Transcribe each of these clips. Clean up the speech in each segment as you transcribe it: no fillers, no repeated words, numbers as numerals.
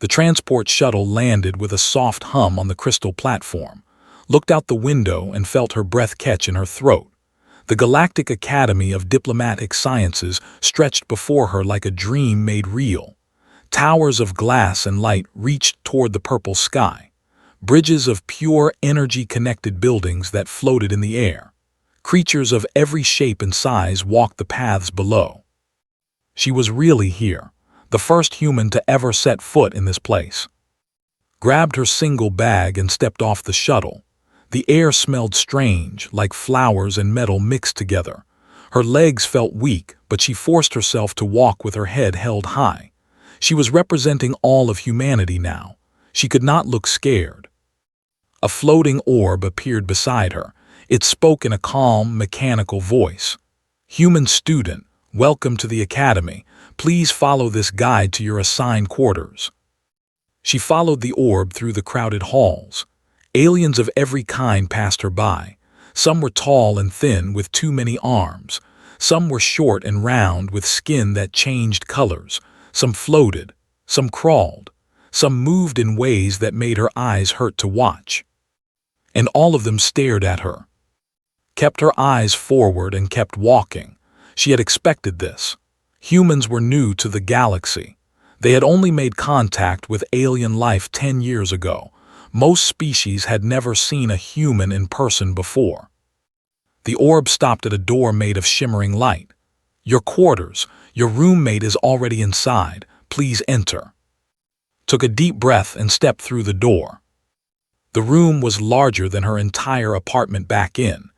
The transport shuttle landed with a soft hum on the crystal platform, looked out the window and felt her breath catch in her throat. The Galactic Academy of Diplomatic Sciences stretched before her like a dream made real. Towers of glass and light reached toward the purple sky. Bridges of pure energy-connected buildings that floated in the air. Creatures of every shape and size walked the paths below. She was really here, the first human to ever set foot in this place. Grabbed her single bag and stepped off the shuttle. The air smelled strange, like flowers and metal mixed together. Her legs felt weak, but she forced herself to walk with her head held high. She was representing all of humanity now. She could not look scared. A floating orb appeared beside her. It spoke in a calm, mechanical voice. "Human student, welcome to the Academy. Please follow this guide to your assigned quarters." She followed the orb through the crowded halls. Aliens of every kind passed her by. Some were tall and thin with too many arms. Some were short and round with skin that changed colors. Some floated. Some crawled. Some moved in ways that made her eyes hurt to watch. And all of them stared at her. Kept her eyes forward and kept walking. She had expected this. Humans were new to the galaxy. They had only made contact with alien life 10 years ago. Most species had never seen a human in person before. The orb stopped at a door made of shimmering light. "Your quarters. Your roommate is already inside. Please enter." Took a deep breath and stepped through the door. The room was larger than her entire apartment back in.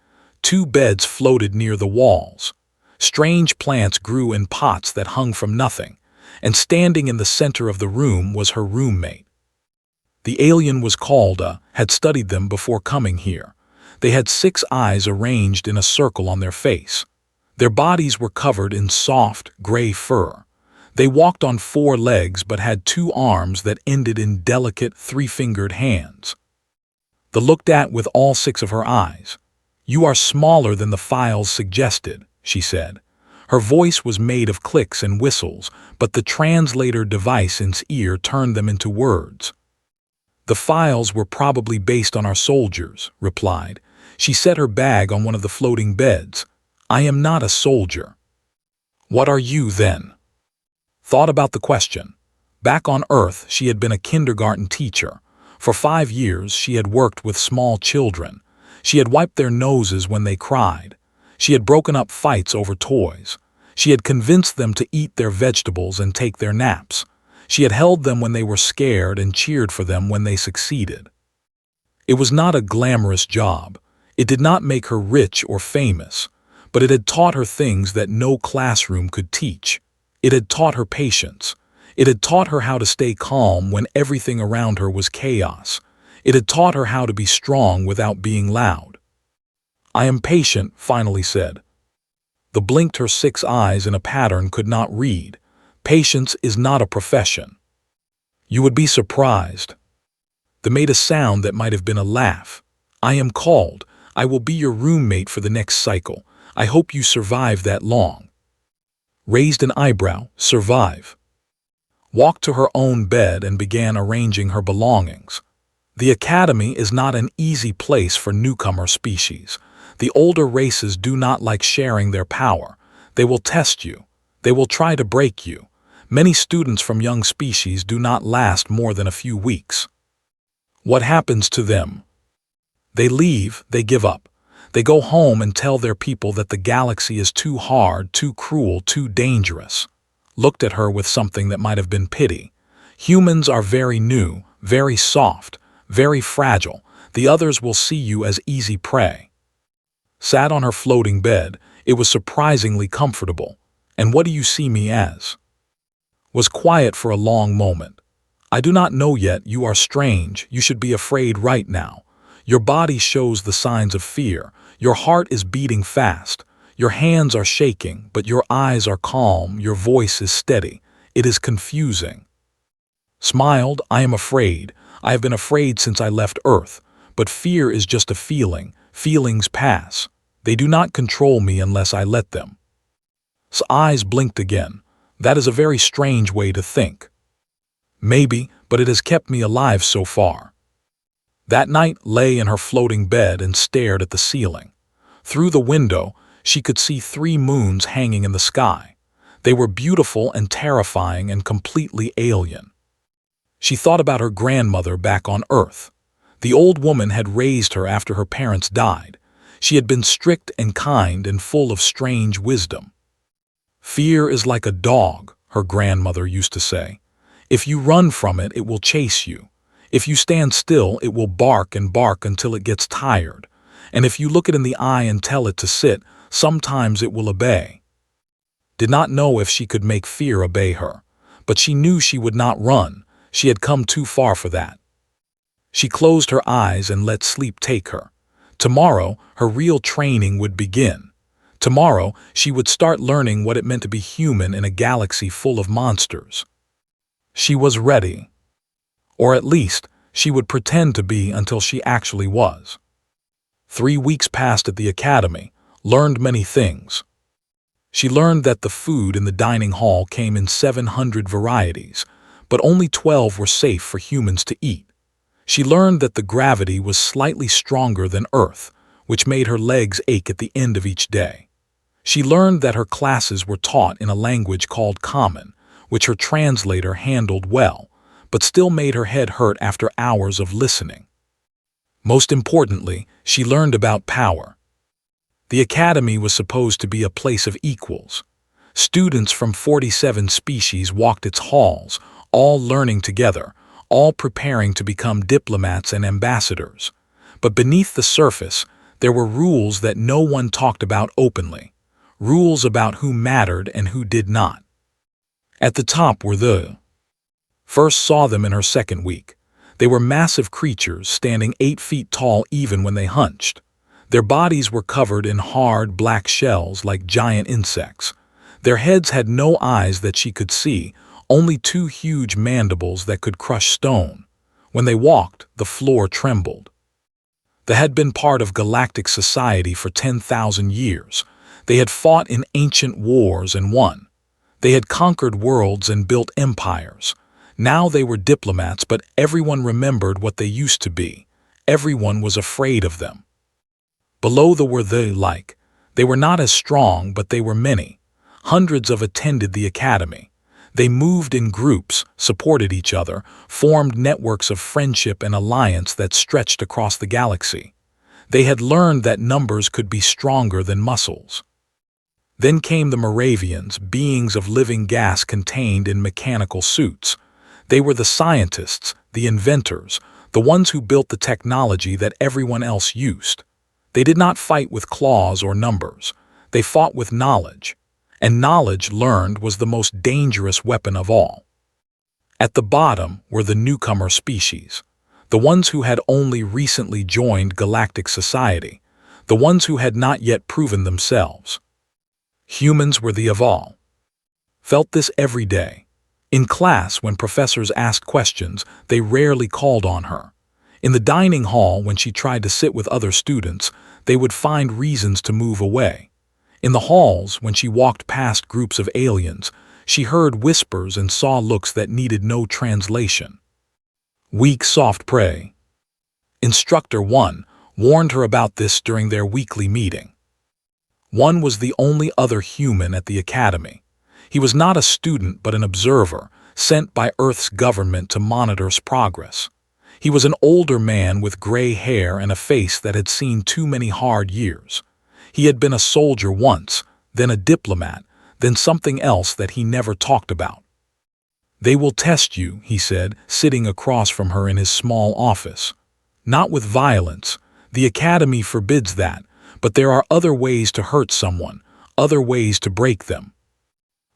2 beds floated near the walls. Strange plants grew in pots that hung from nothing, and standing in the center of the room was her roommate. The alien was called had studied them before coming here. They had 6 eyes arranged in a circle on their face. Their bodies were covered in soft, gray fur. They walked on 4 legs but had 2 arms that ended in delicate 3-fingered hands. The looked at with all 6 of her eyes. "You are smaller than the files suggested," she said. Her voice was made of clicks and whistles, but the translator device in its ear turned them into words. "The files were probably based on our soldiers," replied. She set her bag on one of the floating beds. "I am not a soldier." "What are you, then?" Thought about the question. Back on Earth, she had been a kindergarten teacher. For 5 years, she had worked with small children. She had wiped their noses when they cried. She had broken up fights over toys. She had convinced them to eat their vegetables and take their naps. She had held them when they were scared and cheered for them when they succeeded. It was not a glamorous job. It did not make her rich or famous, but it had taught her things that no classroom could teach. It had taught her patience. It had taught her how to stay calm when everything around her was chaos. It had taught her how to be strong without being loud. "I am patient," finally said. The blinked her 6 eyes in a pattern could not read. Patience is not a profession. "You would be surprised." They made a sound that might have been a laugh. "I am called. I will be your roommate for the next cycle. I hope you survive that long." Raised an eyebrow. "Survive." Walked to her own bed and began arranging her belongings. The Academy is not an easy place for newcomer species. The older races do not like sharing their power. They will test you. They will try to break you. Many students from young species do not last more than a few weeks. What happens to them? They leave, they give up. They go home and tell their people that the galaxy is too hard, too cruel, too dangerous. Looked at her with something that might have been pity. Humans are very new, very soft, very fragile. The others will see you as easy prey. Sat on her floating bed. It was surprisingly comfortable. "And what do you see me as?" Was quiet for a long moment. "I do not know yet. You are strange. You should be afraid right now. Your body shows the signs of fear. Your heart is beating fast. Your hands are shaking, but your eyes are calm. Your voice is steady. It is confusing." Smiled. "I am afraid. I have been afraid since I left Earth. But fear is just a feeling. Feelings pass. They do not control me unless I let them." Eyes blinked again. "That is a very strange way to think." "Maybe, but it has kept me alive so far." That night lay in her floating bed and stared at the ceiling. Through the window, she could see 3 moons hanging in the sky. They were beautiful and terrifying and completely alien. She thought about her grandmother back on Earth. The old woman had raised her after her parents died. She had been strict and kind and full of strange wisdom. "Fear is like a dog," her grandmother used to say. "If you run from it, it will chase you. If you stand still, it will bark and bark until it gets tired. And if you look it in the eye and tell it to sit, sometimes it will obey." Did not know if she could make fear obey her, but she knew she would not run. She had come too far for that. She closed her eyes and let sleep take her. Tomorrow, her real training would begin. Tomorrow, she would start learning what it meant to be human in a galaxy full of monsters. She was ready. Or at least, she would pretend to be until she actually was. 3 weeks passed at the academy, learned many things. She learned that the food in the dining hall came in 700 varieties, but only 12 were safe for humans to eat. She learned that the gravity was slightly stronger than Earth, which made her legs ache at the end of each day. She learned that her classes were taught in a language called Common, which her translator handled well, but still made her head hurt after hours of listening. Most importantly, she learned about power. The academy was supposed to be a place of equals. Students from 47 species walked its halls, all learning together, all preparing to become diplomats and ambassadors. But beneath the surface, there were rules that no one talked about openly, rules about who mattered and who did not. At the top were the First saw them in her second week. They were massive creatures standing 8 feet tall even when they hunched. Their bodies were covered in hard, black shells like giant insects. Their heads had no eyes that she could see, only 2 huge mandibles that could crush stone. When they walked, the floor trembled. They had been part of galactic society for 10,000 years. They had fought in ancient wars and won. They had conquered worlds and built empires. Now they were diplomats, but everyone remembered what they used to be. Everyone was afraid of them. Below the were they like. They were not as strong, but they were many. Hundreds of attended the academy. They moved in groups, supported each other, formed networks of friendship and alliance that stretched across the galaxy. They had learned that numbers could be stronger than muscles. Then came the Moravians, beings of living gas contained in mechanical suits. They were the scientists, the inventors, the ones who built the technology that everyone else used. They did not fight with claws or numbers. They fought with knowledge. And knowledge learned was the most dangerous weapon of all. At the bottom were the newcomer species, the ones who had only recently joined galactic society, the ones who had not yet proven themselves. Humans were the Aval. Felt this every day. In class, when professors asked questions, they rarely called on her. In the dining hall, when she tried to sit with other students, they would find reasons to move away. In the halls, when she walked past groups of aliens, she heard whispers and saw looks that needed no translation. Weak, soft prey. Instructor 1 warned her about this during their weekly meeting. 1 was the only other human at the academy. He was not a student but an observer, sent by Earth's government to monitor progress. He was an older man with gray hair and a face that had seen too many hard years. He had been a soldier once, then a diplomat, then something else that he never talked about. "They will test you," he said, sitting across from her in his small office. "Not with violence. The academy forbids that, but there are other ways to hurt someone, other ways to break them."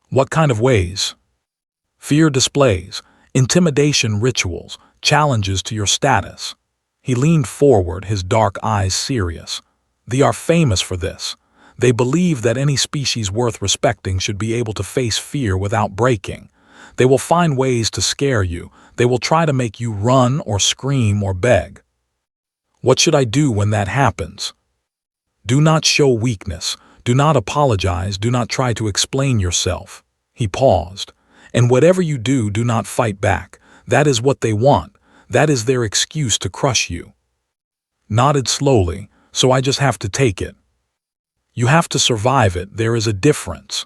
"What kind of ways?" "Fear displays, intimidation rituals, challenges to your status." He leaned forward, his dark eyes serious. "They are famous for this. They believe that any species worth respecting should be able to face fear without breaking. They will find ways to scare you. They will try to make you run or scream or beg." "What should I do when that happens?" "Do not show weakness. Do not apologize. Do not try to explain yourself." He paused. "And whatever you do, do not fight back. That is what they want. That is their excuse to crush you. Nodded slowly, so I just have to take it. You have to survive it, there is a difference.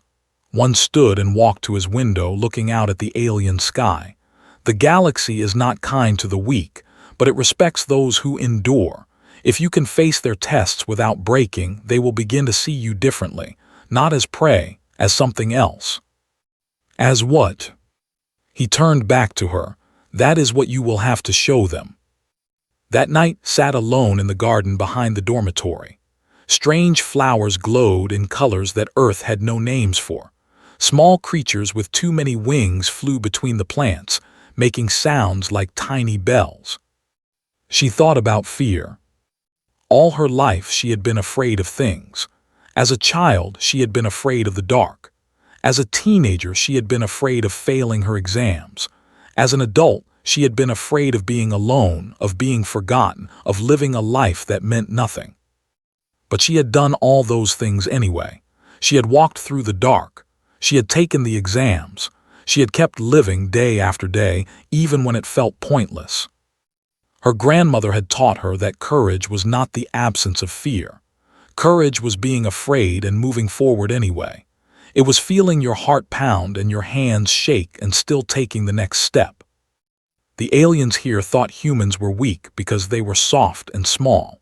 One stood and walked to his window, looking out at the alien sky. The galaxy is not kind to the weak, but it respects those who endure. If you can face their tests without breaking, they will begin to see you differently, not as prey, as something else. As what? He turned back to her. That is what you will have to show them. That night sat alone in the garden behind the dormitory. Strange flowers glowed in colors that Earth had no names for. Small creatures with too many wings flew between the plants, making sounds like tiny bells. She thought about fear. All her life she had been afraid of things. As a child, she had been afraid of the dark. As a teenager, she had been afraid of failing her exams. As an adult, she had been afraid of being alone, of being forgotten, of living a life that meant nothing. But she had done all those things anyway. She had walked through the dark. She had taken the exams. She had kept living day after day, even when it felt pointless. Her grandmother had taught her that courage was not the absence of fear. Courage was being afraid and moving forward anyway. It was feeling your heart pound and your hands shake and still taking the next step. The aliens here thought humans were weak because they were soft and small.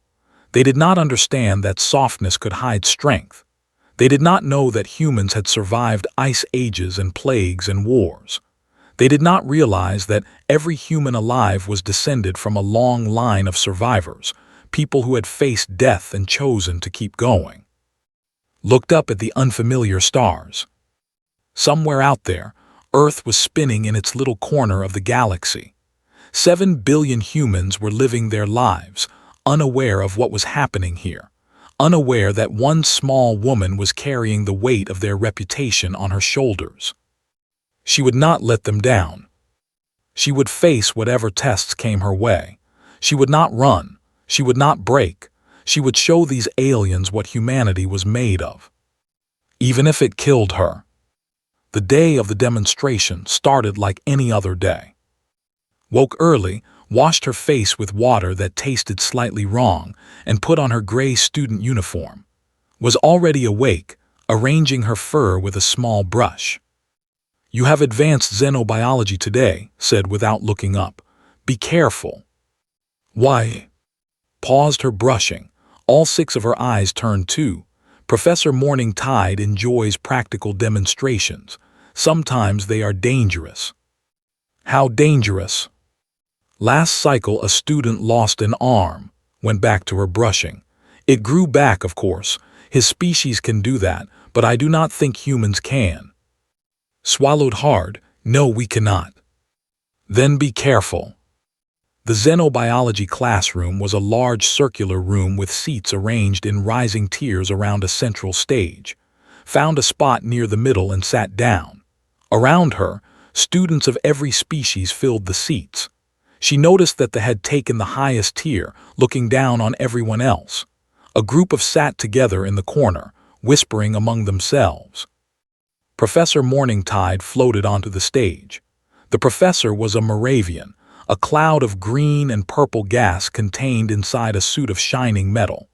They did not understand that softness could hide strength. They did not know that humans had survived ice ages and plagues and wars. They did not realize that every human alive was descended from a long line of survivors, people who had faced death and chosen to keep going. Looked up at the unfamiliar stars. Somewhere out there, Earth was spinning in its little corner of the galaxy. 7 billion humans were living their lives, unaware of what was happening here, unaware that one small woman was carrying the weight of their reputation on her shoulders. She would not let them down. She would face whatever tests came her way. She would not run. She would not break. She would show these aliens what humanity was made of. Even if it killed her. The day of the demonstration started like any other day. Woke early, washed her face with water that tasted slightly wrong, and put on her gray student uniform. Was already awake, arranging her fur with a small brush. "You have advanced xenobiology today," said without looking up. "Be careful." "Why?" Paused her brushing. All 6 of her eyes turned too. Professor Morning-Tide enjoys practical demonstrations. Sometimes they are dangerous. "How dangerous?" "Last cycle a student lost an arm," went back to her brushing. "It grew back, of course. His species can do that, but I do not think humans can." Swallowed hard. "No, we cannot." "Then be careful." The xenobiology classroom was a large circular room with seats arranged in rising tiers around a central stage. Found a spot near the middle and sat down. Around her, students of every species filled the seats. She noticed that they had taken the highest tier, looking down on everyone else. A group of sat together in the corner, whispering among themselves. Professor Morning-Tide floated onto the stage. The professor was a Moravian, a cloud of green and purple gas contained inside a suit of shining metal.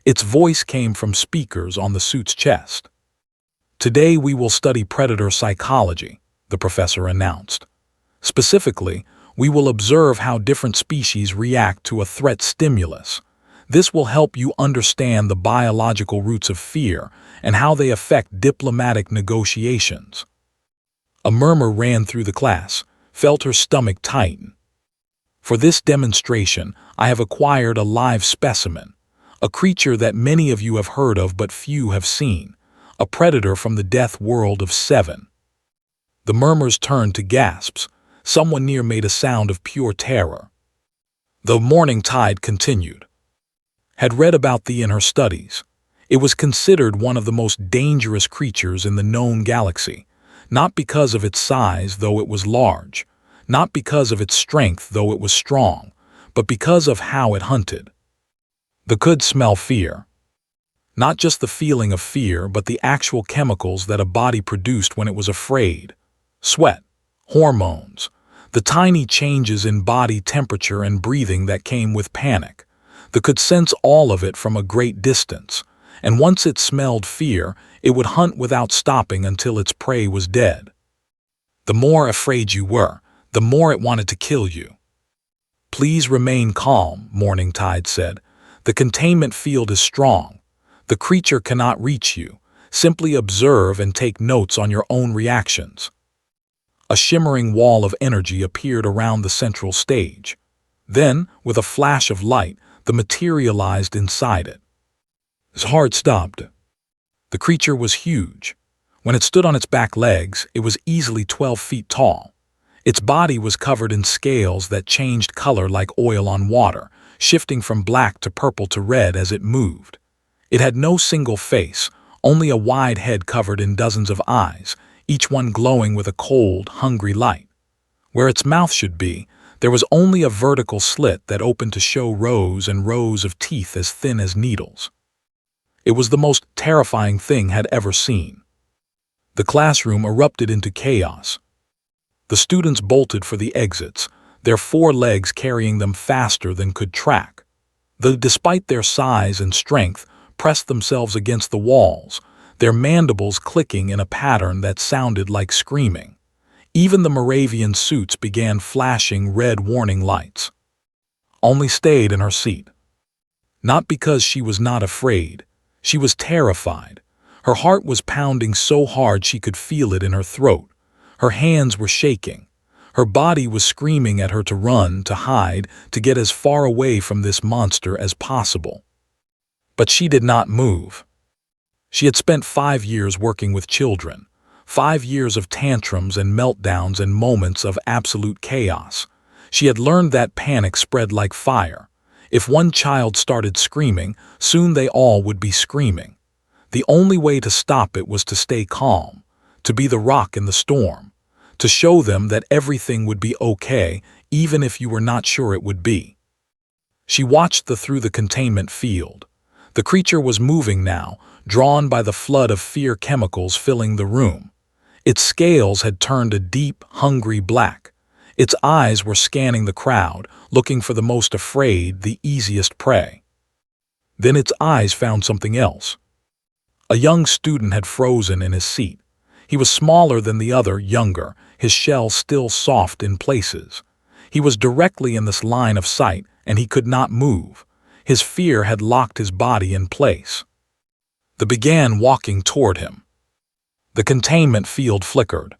Its voice came from speakers on the suit's chest. "Today we will study predator psychology," the professor announced. "Specifically, we will observe how different species react to a threat stimulus. This will help you understand the biological roots of fear and how they affect diplomatic negotiations." A murmur ran through the class, felt her stomach tighten. "For this demonstration, I have acquired a live specimen, a creature that many of you have heard of but few have seen, a predator from the death world of 7. The murmurs turned to gasps. Someone near made a sound of pure terror. The Morning-Tide continued. "Had read about thee in her studies. It was considered one of the most dangerous creatures in the known galaxy, not because of its size, though it was large, not because of its strength, though it was strong, but because of how it hunted. The could smell fear. Not just the feeling of fear, but the actual chemicals that a body produced when it was afraid. Sweat, hormones. The tiny changes in body temperature and breathing that came with panic. They could sense all of it from a great distance, and once it smelled fear, it would hunt without stopping until its prey was dead. The more afraid you were, the more it wanted to kill you. "Please remain calm," Morning Tide said. "The containment field is strong. The creature cannot reach you. Simply observe and take notes on your own reactions." A shimmering wall of energy appeared around the central stage. Then, with a flash of light, the materialized inside it. His heart stopped. The creature was huge. When it stood on its back legs, it was easily 12 feet tall. Its body was covered in scales that changed color like oil on water, shifting from black to purple to red as it moved. It had no single face, only a wide head covered in dozens of eyes, each one glowing with a cold, hungry light. Where its mouth should be, there was only a vertical slit that opened to show rows and rows of teeth as thin as needles. It was the most terrifying thing had ever seen. The classroom erupted into chaos. The students bolted for the exits, their 4 legs carrying them faster than could track. They, despite their size and strength, pressed themselves against the walls, their mandibles clicking in a pattern that sounded like screaming. Even the Moravian suits began flashing red warning lights. Only stayed in her seat. Not because she was not afraid. She was terrified. Her heart was pounding so hard she could feel it in her throat. Her hands were shaking. Her body was screaming at her to run, to hide, to get as far away from this monster as possible. But she did not move. She had spent 5 years working with children, 5 years of tantrums and meltdowns and moments of absolute chaos. She had learned that panic spread like fire. If one child started screaming, soon they all would be screaming. The only way to stop it was to stay calm, to be the rock in the storm, to show them that everything would be okay, even if you were not sure it would be. She watched through the containment field. The creature was moving now, drawn by the flood of fear chemicals filling the room. Its scales had turned a deep, hungry black. Its eyes were scanning the crowd, looking for the most afraid, the easiest prey. Then its eyes found something else. A young student had frozen in his seat. He was smaller than the other, younger, his shell still soft in places. He was directly in this line of sight, and he could not move. His fear had locked his body in place. They began walking toward him. The containment field flickered.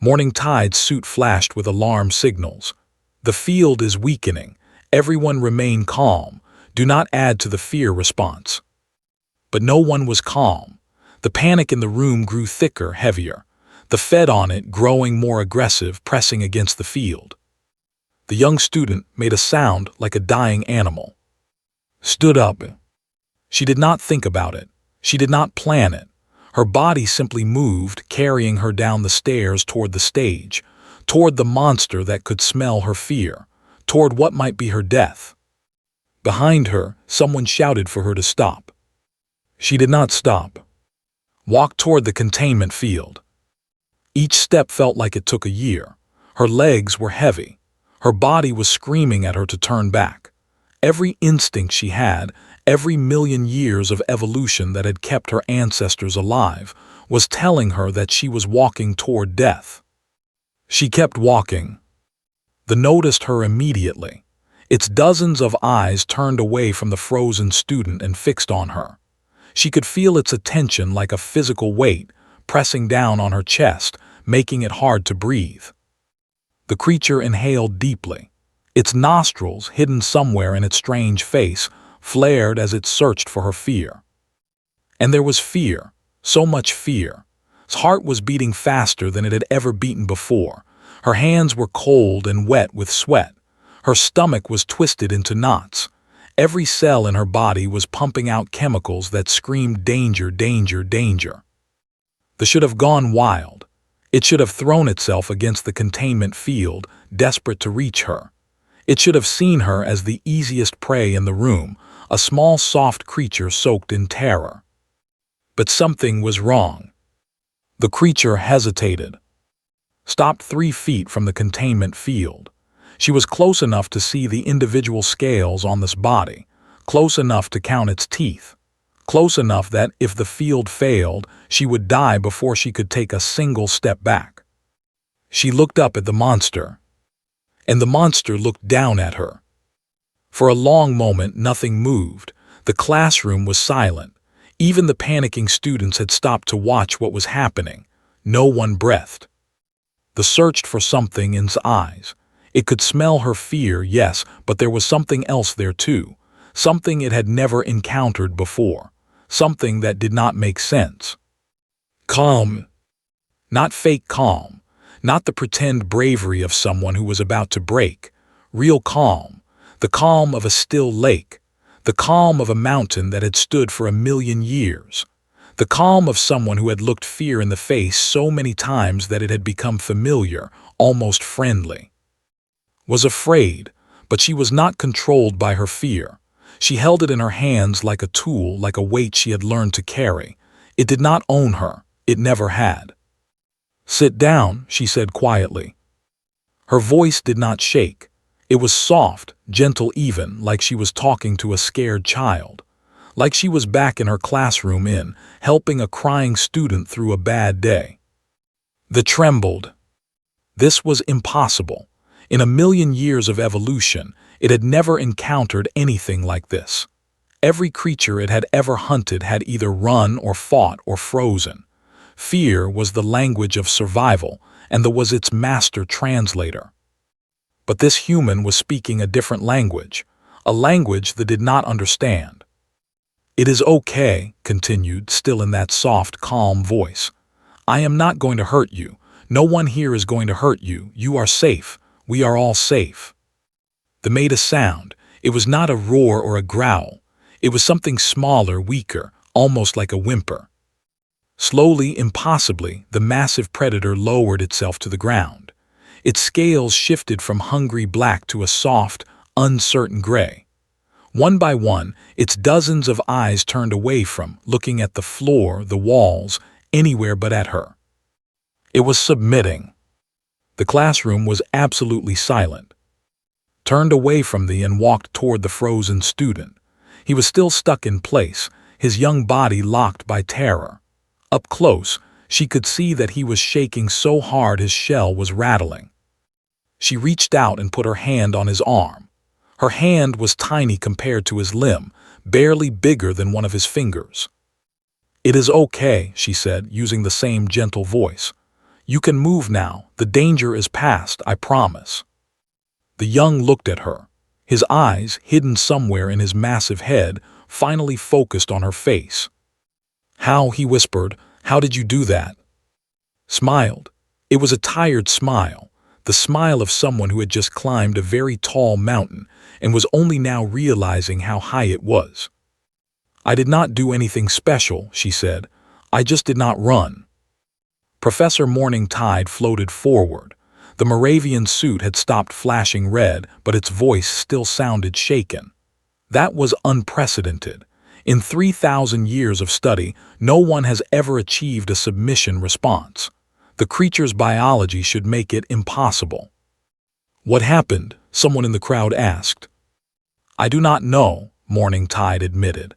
Morning Tide's suit flashed with alarm signals. "The field is weakening. Everyone remain calm. Do not add to the fear response." But no one was calm. The panic in the room grew thicker, heavier. The fed on it growing more aggressive, pressing against the field. The young student made a sound like a dying animal. Stood up. She did not think about it. She did not plan it. Her body simply moved, carrying her down the stairs toward the stage, toward the monster that could smell her fear, toward what might be her death. Behind her, someone shouted for her to stop. She did not stop. Walked toward the containment field. Each step felt like it took a year. Her legs were heavy. Her body was screaming at her to turn back. Every instinct she had, every million years of evolution that had kept her ancestors alive, was telling her that she was walking toward death. She kept walking. They noticed her immediately. Its dozens of eyes turned away from the frozen student and fixed on her. She could feel its attention like a physical weight, pressing down on her chest, making it hard to breathe. The creature inhaled deeply. Its nostrils, hidden somewhere in its strange face, flared as it searched for her fear. And there was fear, so much fear. His heart was beating faster than it had ever beaten before. Her hands were cold and wet with sweat. Her stomach was twisted into knots. Every cell in her body was pumping out chemicals that screamed danger, danger, danger. They should have gone wild. It should have thrown itself against the containment field, desperate to reach her. It should have seen her as the easiest prey in the room, a small soft creature soaked in terror. But something was wrong. The creature hesitated. stopped 3 feet from the containment field. She was close enough to see the individual scales on this body, close enough to count its teeth, close enough that if the field failed, she would die before she could take a single step back. She looked up at the monster, and the monster looked down at her. For a long moment, nothing moved. The classroom was silent. Even the panicking students had stopped to watch what was happening. No one breathed. They searched for something in its eyes. It could smell her fear, yes, but there was something else there too. Something it had never encountered before. Something that did not make sense. Calm. Not fake calm. Not the pretend bravery of someone who was about to break. Real calm. The calm of a still lake. The calm of a mountain that had stood for 1,000,000 years. The calm of someone who had looked fear in the face so many times that it had become familiar, almost friendly. Was afraid, but she was not controlled by her fear. She held it in her hands like a tool, like a weight she had learned to carry. It did not own her. It never had. "Sit down," she said quietly. Her voice did not shake. It was soft, gentle even, like she was talking to a scared child. Like she was back in her classroom helping a crying student through a bad day. They trembled. This was impossible. In 1,000,000 years of evolution, it had never encountered anything like this. Every creature it had ever hunted had either run or fought or frozen. Fear was the language of survival, and that was its master translator. But this human was speaking a different language, a language that did not understand. "It is okay," continued, still in that soft, calm voice. "I am not going to hurt you. No one here is going to hurt you. You are safe. We are all safe." They made a sound. It was not a roar or a growl. It was something smaller, weaker, almost like a whimper. Slowly, impossibly, the massive predator lowered itself to the ground. Its scales shifted from hungry black to a soft, uncertain gray. One by one, its dozens of eyes turned away from, looking at the floor, the walls, anywhere but at her. It was submitting. The classroom was absolutely silent. Turned away from and walked toward the frozen student. He was still stuck in place, his young body locked by terror. Up close, she could see that he was shaking so hard his shell was rattling. She reached out and put her hand on his arm. Her hand was tiny compared to his limb, barely bigger than one of his fingers. "It is okay," she said, using the same gentle voice. "You can move now. The danger is past, I promise." The young looked at her. His eyes, hidden somewhere in his massive head, finally focused on her face. "How," he whispered, "how did you do that?" Smiled. It was a tired smile, the smile of someone who had just climbed a very tall mountain and was only now realizing how high it was. "I did not do anything special," she said. "I just did not run." Professor Morning Tide floated forward. The Moravian suit had stopped flashing red, but its voice still sounded shaken. That was unprecedented. In 3,000 years of study, no one has ever achieved a submission response. The creature's biology should make it impossible. "What happened?" someone in the crowd asked. "I do not know," Morning Tide admitted.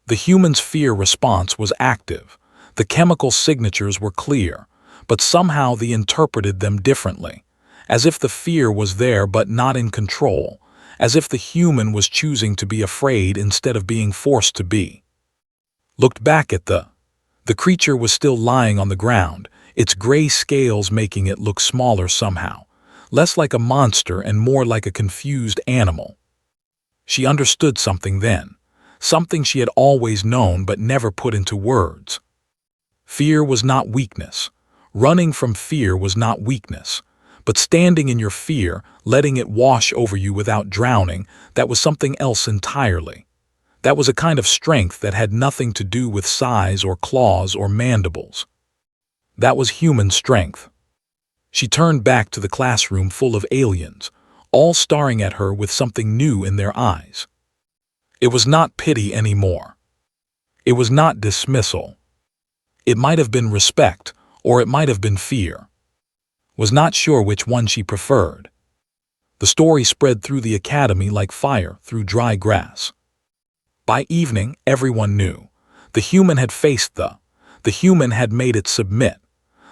The human's fear response was active. The chemical signatures were clear, but somehow they interpreted them differently, as if the fear was there but not in control, as if the human was choosing to be afraid instead of being forced to be. Looked back at the creature was still lying on the ground, its gray scales making it look smaller somehow, less like a monster and more like a confused animal. She understood something then, something she had always known but never put into words. Fear was not weakness. Running from fear was not weakness. But standing in your fear, letting it wash over you without drowning, that was something else entirely. That was a kind of strength that had nothing to do with size or claws or mandibles. That was human strength. She turned back to the classroom full of aliens, all staring at her with something new in their eyes. It was not pity anymore. It was not dismissal. It might have been respect, or it might have been fear. was not sure which one she preferred. The story spread through the academy like fire through dry grass. By evening, everyone knew. The human had faced the human had made it submit.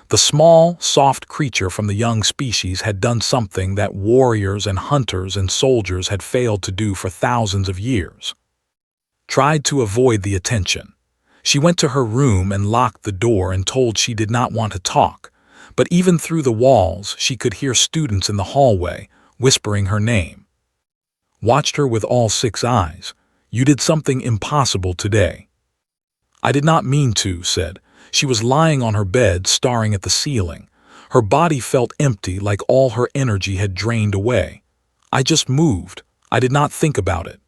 The small, soft creature from the young species had done something that warriors and hunters and soldiers had failed to do for thousands of years. Tried to avoid the attention. She went to her room and locked the door and told she did not want to talk, but even through the walls she could hear students in the hallway whispering her name. Watched her with all 6 eyes. You did something impossible today. I did not mean to, said. She was lying on her bed, staring at the ceiling. Her body felt empty, like all her energy had drained away. I just moved. I did not think about it.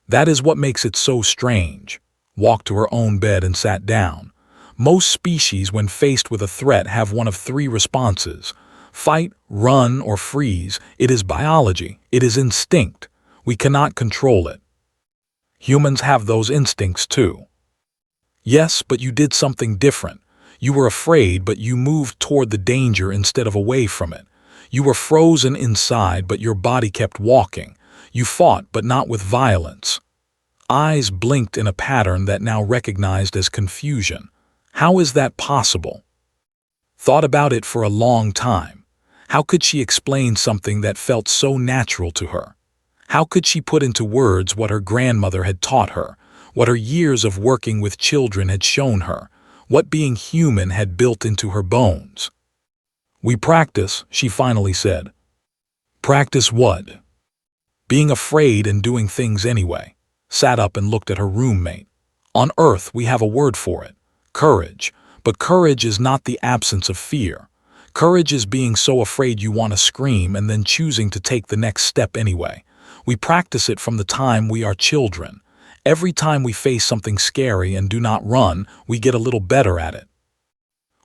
That is what makes it so strange. Walked to her own bed and sat down. Most species, when faced with a threat, have one of 3 responses: fight, run, or freeze. It is biology. It is instinct. We cannot control it. Humans have those instincts too. Yes, but you did something different. You were afraid, but you moved toward the danger instead of away from it. You were frozen inside, but your body kept walking. You fought, but not with violence. Eyes blinked in a pattern that now recognized as confusion. How is that possible? Thought about it for a long time. How could she explain something that felt so natural to her? How could she put into words what her grandmother had taught her, what her years of working with children had shown her, what being human had built into her bones? We practice, she finally said. Practice what? Being afraid and doing things anyway. Sat up and looked at her roommate. On Earth we have a word for it: courage. But courage is not the absence of fear. Courage is being so afraid you want to scream and then choosing to take the next step anyway. We practice it from the time we are children. Every time we face something scary and do not run, we get a little better at it.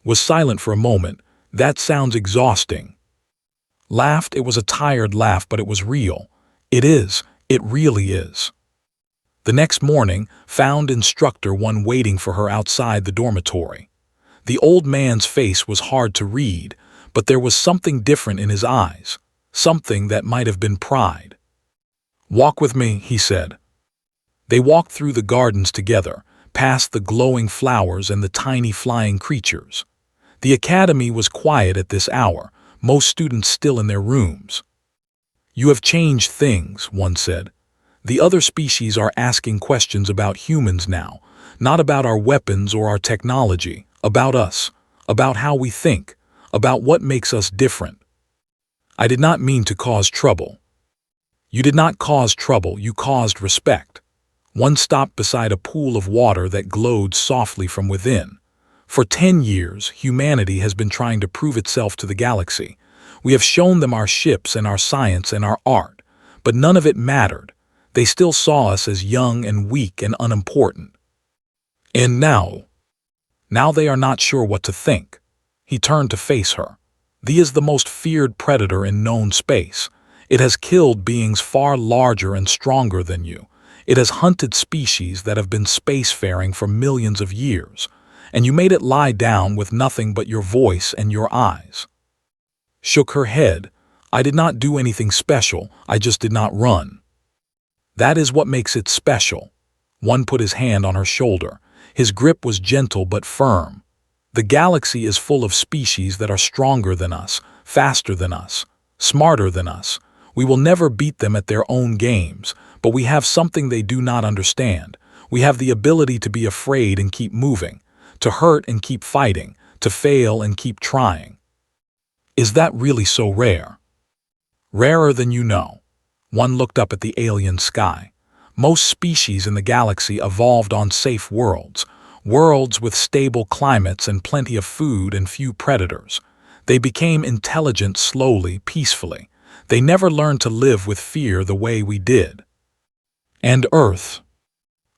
Was silent for a moment. That sounds exhausting. Laughed. It was a tired laugh, but it was real. It is. It really is. The next morning, found Instructor 1 waiting for her outside the dormitory. The old man's face was hard to read, but there was something different in his eyes, something that might have been pride. Walk with me, he said. They walked through the gardens together, past the glowing flowers and the tiny flying creatures. The academy was quiet at this hour, most students still in their rooms. You have changed things, one said. The other species are asking questions about humans now, not about our weapons or our technology, about us, about how we think, about what makes us different. I did not mean to cause trouble. You did not cause trouble, you caused respect. One stopped beside a pool of water that glowed softly from within. For 10 years, humanity has been trying to prove itself to the galaxy. We have shown them our ships and our science and our art, but none of it mattered. They still saw us as young and weak and unimportant. And now they are not sure what to think. He turned to face her. Thee is the most feared predator in known space. It has killed beings far larger and stronger than you. It has hunted species that have been spacefaring for millions of years, and you made it lie down with nothing but your voice and your eyes. Shook her head. I did not do anything special, I just did not run. That is what makes it special. One put his hand on her shoulder. His grip was gentle but firm. The galaxy is full of species that are stronger than us, faster than us, smarter than us. We will never beat them at their own games, but we have something they do not understand. We have the ability to be afraid and keep moving, to hurt and keep fighting, to fail and keep trying. Is that really so rare? Rarer than you know. One looked up at the alien sky. Most species in the galaxy evolved on safe worlds, worlds with stable climates and plenty of food and few predators. They became intelligent slowly, peacefully. They never learned to live with fear the way we did. And Earth?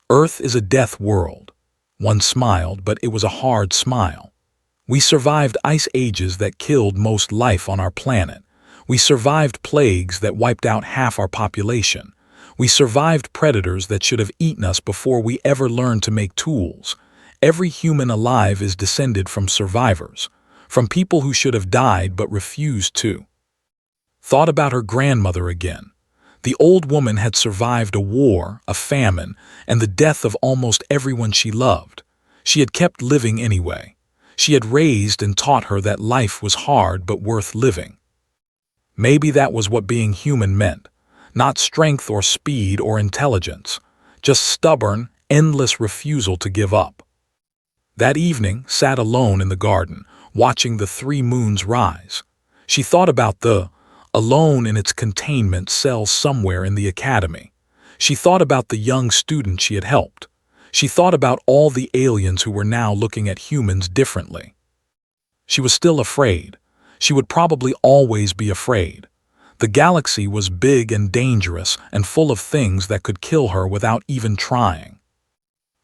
Earth is a death world. One smiled, but it was a hard smile. We survived ice ages that killed most life on our planet. We survived plagues that wiped out half our population. We survived predators that should have eaten us before we ever learned to make tools. Every human alive is descended from survivors. from people who should have died but refused to. Thought about her grandmother again. The old woman had survived a war, a famine, and the death of almost everyone she loved. She had kept living anyway. She had raised and taught her that life was hard but worth living. Maybe that was what being human meant. Not strength or speed or intelligence, just stubborn, endless refusal to give up. That evening, sat alone in the garden, watching the 3 moons rise. She thought about alone in its containment cell somewhere in the academy. She thought about the young student she had helped. She thought about all the aliens who were now looking at humans differently. She was still afraid. She would probably always be afraid. The galaxy was big and dangerous and full of things that could kill her without even trying.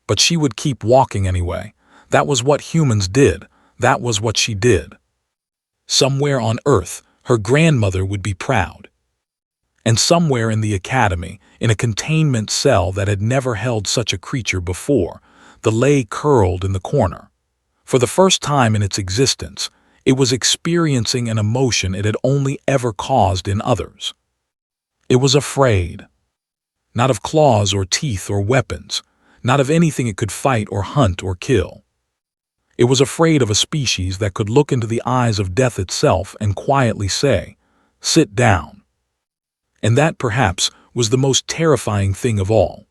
But she would keep walking anyway. That was what humans did. That was what she did. Somewhere on Earth, her grandmother would be proud. And somewhere in the academy, in a containment cell that had never held such a creature before, the lay curled in the corner. For the first time in its existence, it was experiencing an emotion it had only ever caused in others. It was afraid. Not of claws or teeth or weapons, not of anything it could fight or hunt or kill. It was afraid of a species that could look into the eyes of death itself and quietly say, "Sit down." And that, perhaps, was the most terrifying thing of all.